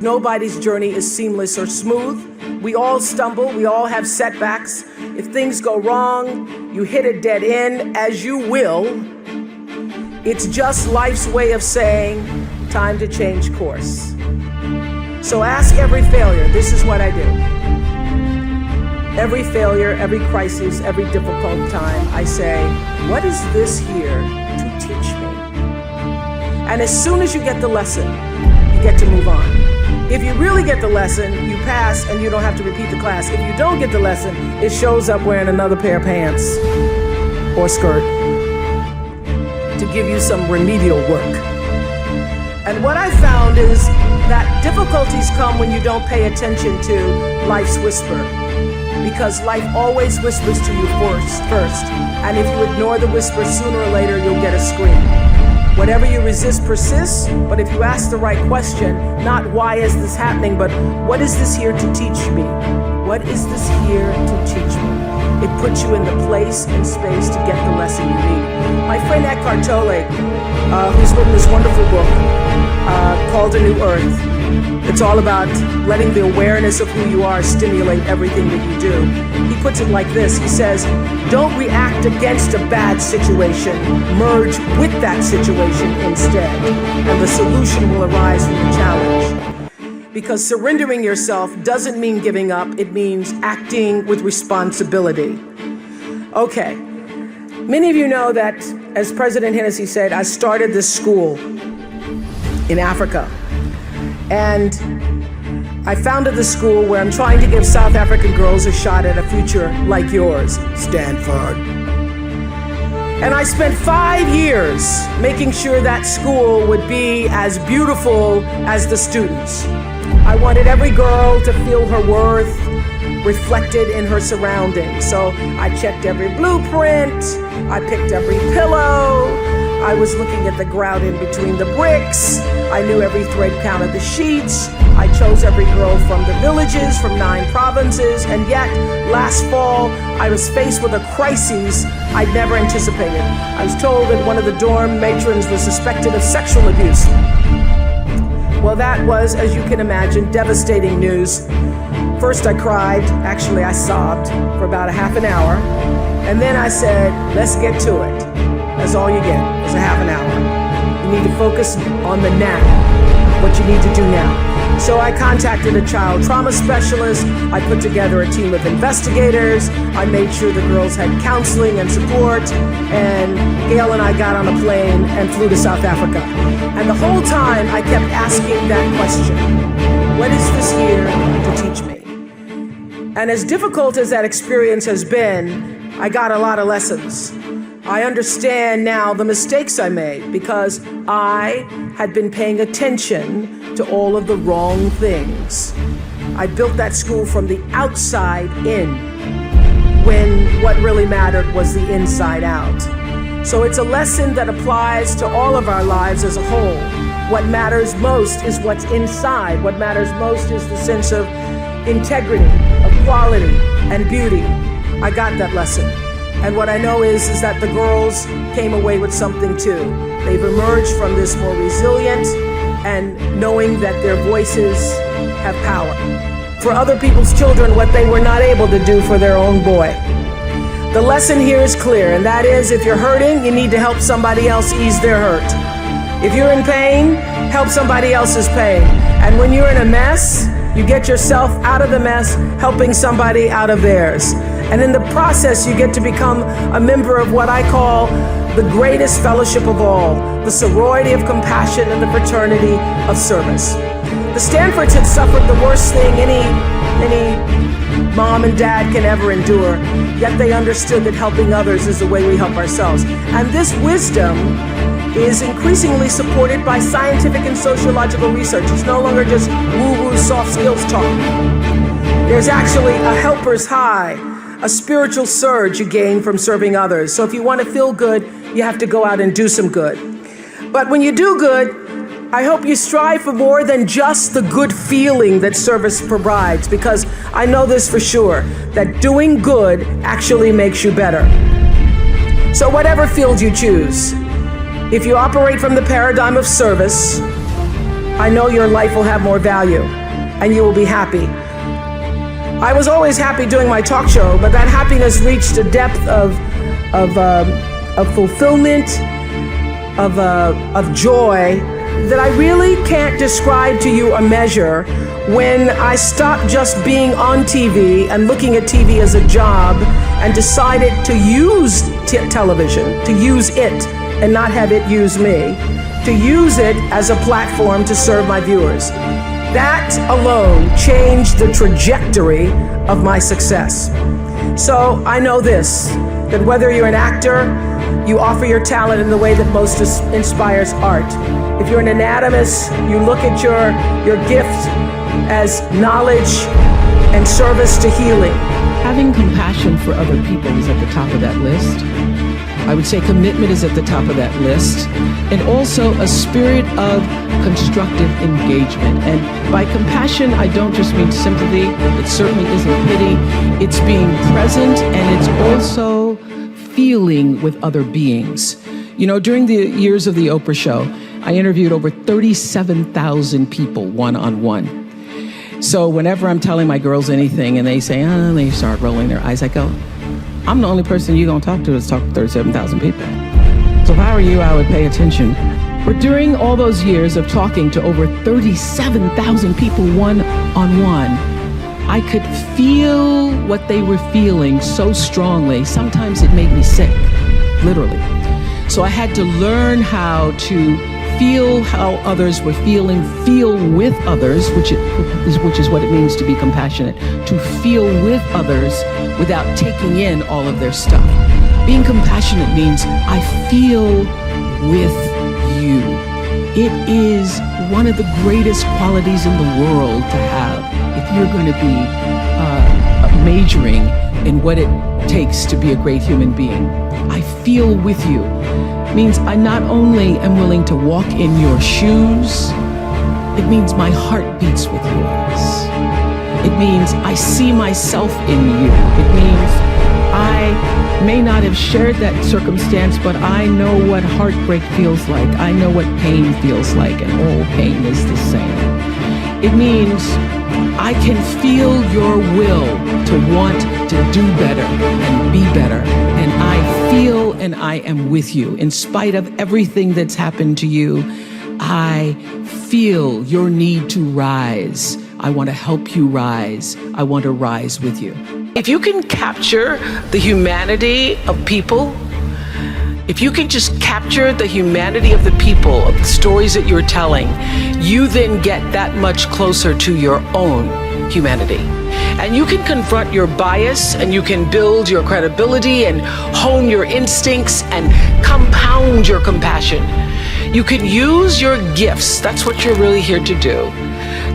Nobody's journey is seamless or smooth. We all stumble, we all have setbacks. If things go wrong, you hit a dead end, as you will. It's just life's way of saying, time to change course. So ask every failure, this is what I do. Every failure, every crisis, every difficult time, I say, what is this here to teach me? And as soon as you get the lesson, you get to move on. If you really get the lesson, you pass and you don't have to repeat the class. If you don't get the lesson, it shows up wearing another pair of pants or skirt to give you some remedial work. And what I found is that difficulties come when you don't pay attention to life's whisper, because life always whispers to you first. And if you ignore the whisper, sooner or later you'll get a scream. Whatever you resist persists, but if you ask the right question, not why is this happening, but what is this here to teach me? What is this here to teach me? It puts you in the place and space to get the lesson you need. My friend Eckhart Tolle, who's written this wonderful book called A New Earth, it's all about letting the awareness of who you are stimulate everything that you do. He puts it like this. He says, don't react against a bad situation. Merge with that situation instead, and the solution will arise from the challenge. Because surrendering yourself doesn't mean giving up. It means acting with responsibility. Okay. Many of you know that, as President Hennessy said, I started this school in Africa. And I founded the school where I'm trying to give South African girls a shot at a future like yours, Stanford. And I spent 5 years making sure that school would be as beautiful as the students. I wanted every girl to feel her worth reflected in her surroundings. So I checked every blueprint, I picked every pillow, I was looking at the grout in between the bricks, I knew every thread count of the sheets, I chose every girl from the villages, from 9 provinces, and yet, last fall, I was faced with a crisis I'd never anticipated. I was told that one of the dorm matrons was suspected of sexual abuse. Well, that was, as you can imagine, devastating news. First I cried, actually I sobbed for about a half an hour, and then I said, let's get to it. That's all you get, is a half an hour. You need to focus on the now, what you need to do now. So I contacted a child trauma specialist, I put together a team of investigators, I made sure the girls had counseling and support, and Gail and I got on a plane and flew to South Africa. And the whole time I kept asking that question, what is this here to teach me? And as difficult as that experience has been, I got a lot of lessons. I understand now the mistakes I made because I had been paying attention to all of the wrong things. I built that school from the outside in, when what really mattered was the inside out. So it's a lesson that applies to all of our lives as a whole. What matters most is what's inside. What matters most is the sense of integrity, of quality, and beauty. I got that lesson. And what I know is that the girls came away with something too. They've emerged from this more resilient and knowing that their voices have power. For other people's children, what they were not able to do for their own boy. The lesson here is clear, and that is if you're hurting, you need to help somebody else ease their hurt. If you're in pain, help somebody else's pain. And when you're in a mess, you get yourself out of the mess, helping somebody out of theirs. And in the process, you get to become a member of what I call the greatest fellowship of all, the sorority of compassion and the fraternity of service. The Stanfords had suffered the worst thing any mom and dad can ever endure, yet they understood that helping others is the way we help ourselves. And this wisdom is increasingly supported by scientific and sociological research. It's no longer just woo-woo soft skills talk. There's actually a helper's high, a spiritual surge you gain from serving others. So if you want to feel good, you have to go out and do some good. But when you do good, I hope you strive for more than just the good feeling that service provides, because I know this for sure, that doing good actually makes you better. So whatever field you choose, if you operate from the paradigm of service, I know your life will have more value and you will be happy. I was always happy doing my talk show, but that happiness reached a depth of fulfillment, of joy that I really can't describe to you or measure when I stopped just being on TV and looking at TV as a job and decided to use television, to use it and not have it use me, to use it as a platform to serve my viewers. That alone changed the trajectory of my success. So I know this, that whether you're an actor, you offer your talent in the way that most inspires art. If you're an anatomist, you look at your gift as knowledge and service to healing. Having compassion for other people is at the top of that list. I would say commitment is at the top of that list, and also a spirit of constructive engagement. And by compassion, I don't just mean sympathy. It certainly isn't pity. It's being present, and it's also feeling with other beings. You know, during the years of the Oprah show, I interviewed over 37,000 people one-on-one. So whenever I'm telling my girls anything and they say, they start rolling their eyes, I go, I'm the only person you're gonna talk to that's talked to 37,000 people. So if I were you, I would pay attention. But during all those years of talking to over 37,000 people one-on-one, I could feel what they were feeling so strongly. Sometimes it made me sick, literally. So I had to learn how to feel how others were feeling, feel with others, which is what it means to be compassionate, to feel with others without taking in all of their stuff. Being compassionate means I feel with you. It is one of the greatest qualities in the world to have if you're going to be majoring in what it takes to be a great human being. I feel with you. Means I not only am willing to walk in your shoes, it means my heart beats with yours. It means I see myself in you. It means I may not have shared that circumstance, but I know what heartbreak feels like. I know what pain feels like, and all pain is the same. It means I can feel your will to want to do better and be better. And I feel and I am with you. In spite of everything that's happened to you, I feel your need to rise. I want to help you rise. I want to rise with you. If you can capture the humanity of people, if you can just capture the humanity of the people, of the stories that you're telling, you then get that much closer to your own humanity. And you can confront your bias, and you can build your credibility and hone your instincts and compound your compassion. You can use your gifts, that's what you're really here to do,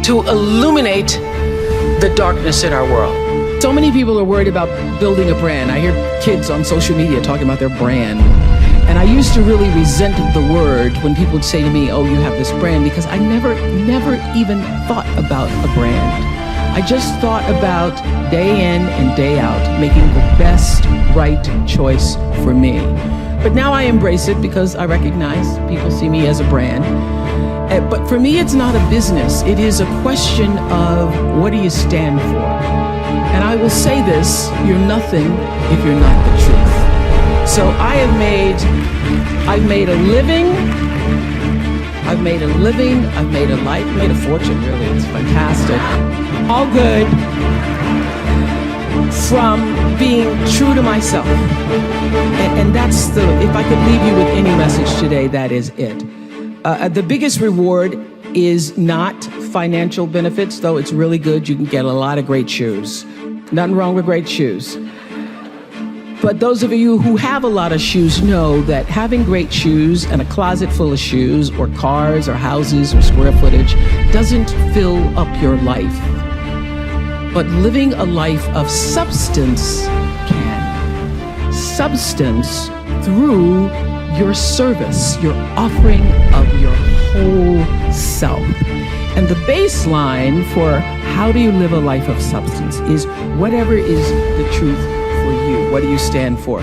to illuminate the darkness in our world. So many people are worried about building a brand. I hear kids on social media talking about their brand. And I used to really resent the word when people would say to me, oh, you have this brand, because I never even thought about a brand. I just thought about day in and day out, making the best right choice for me. But now I embrace it because I recognize people see me as a brand. But for me, it's not a business. It is a question of what do you stand for? And I will say this, you're nothing if you're not the truth. So I've made a living, I've made a life, made a fortune, really, it's fantastic. All good from being true to myself. And that's if I could leave you with any message today, that is it. The biggest reward is not financial benefits, though it's really good. You can get a lot of great shoes. Nothing wrong with great shoes. But those of you who have a lot of shoes know that having great shoes and a closet full of shoes or cars or houses or square footage doesn't fill up your life. But living a life of substance can. Substance through your service, your offering of your whole self. And the baseline for how do you live a life of substance is whatever is the truth for you. What do you stand for?